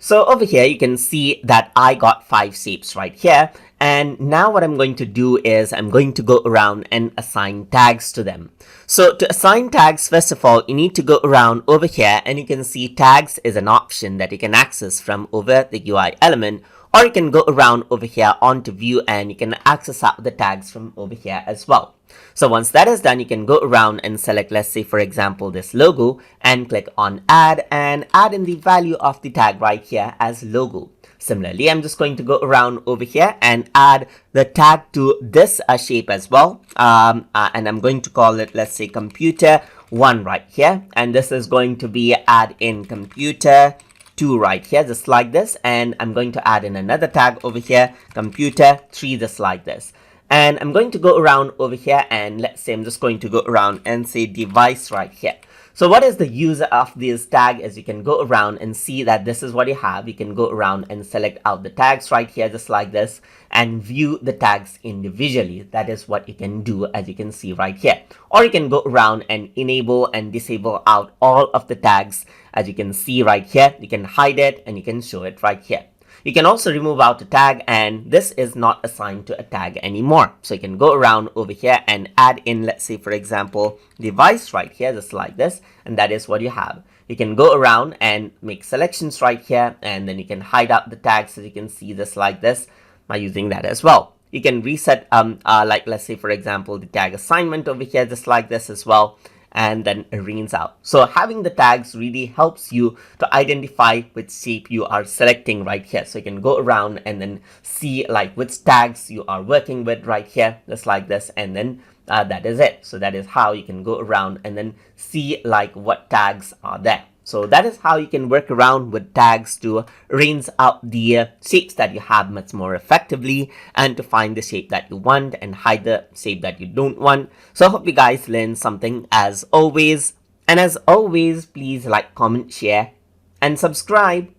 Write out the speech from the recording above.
So over here, you can see that I got 5 shapes right here. And now what I'm going to do is I'm going to go around and assign tags to them. So to assign tags, first of all, you need to go around over here and you can see tags is an option that you can access from over the UI element, or you can go around over here onto view and you can access out the tags from over here as well. So once that is done, you can go around and select, let's say for example, this logo and click on add and add in the value of the tag right here as logo. Similarly, I'm just going to go around over here and add the tag to this shape as well. And I'm going to call it, let's say computer 1 right here. And this is going to be add in computer 2 right here, just like this. And I'm going to add in another tag over here, computer 3, just like this. And I'm going to go around over here and let's say I'm just going to go around and say device right here. So what is the use of this tag is you can go around and see that this is what you have. You can go around and select out the tags right here just like this and view the tags individually. That is what you can do, as you can see right here. Or you can go around and enable and disable out all of the tags, as you can see right here. You can hide it and you can show it right here. You can also remove out a tag, and this is not assigned to a tag anymore. So you can go around over here and add in, let's say for example, device right here, just like this, and that is what you have. You can go around and make selections right here, and then you can hide out the tags, as you can see this like this, by using that as well. You can reset like let's say for example the tag assignment over here, just like this as well, and then rinse out. So having the tags really helps you to identify which shape you are selecting right here. So you can go around and then see like which tags you are working with right here, just like this, and then that is it. So that is how you can go around and then see like what tags are there. So that is how you can work around with tags to rinse out the shapes that you have much more effectively, and to find the shape that you want and hide the shape that you don't want. So I hope you guys learned something as always. And as always, please like, comment, share, and subscribe.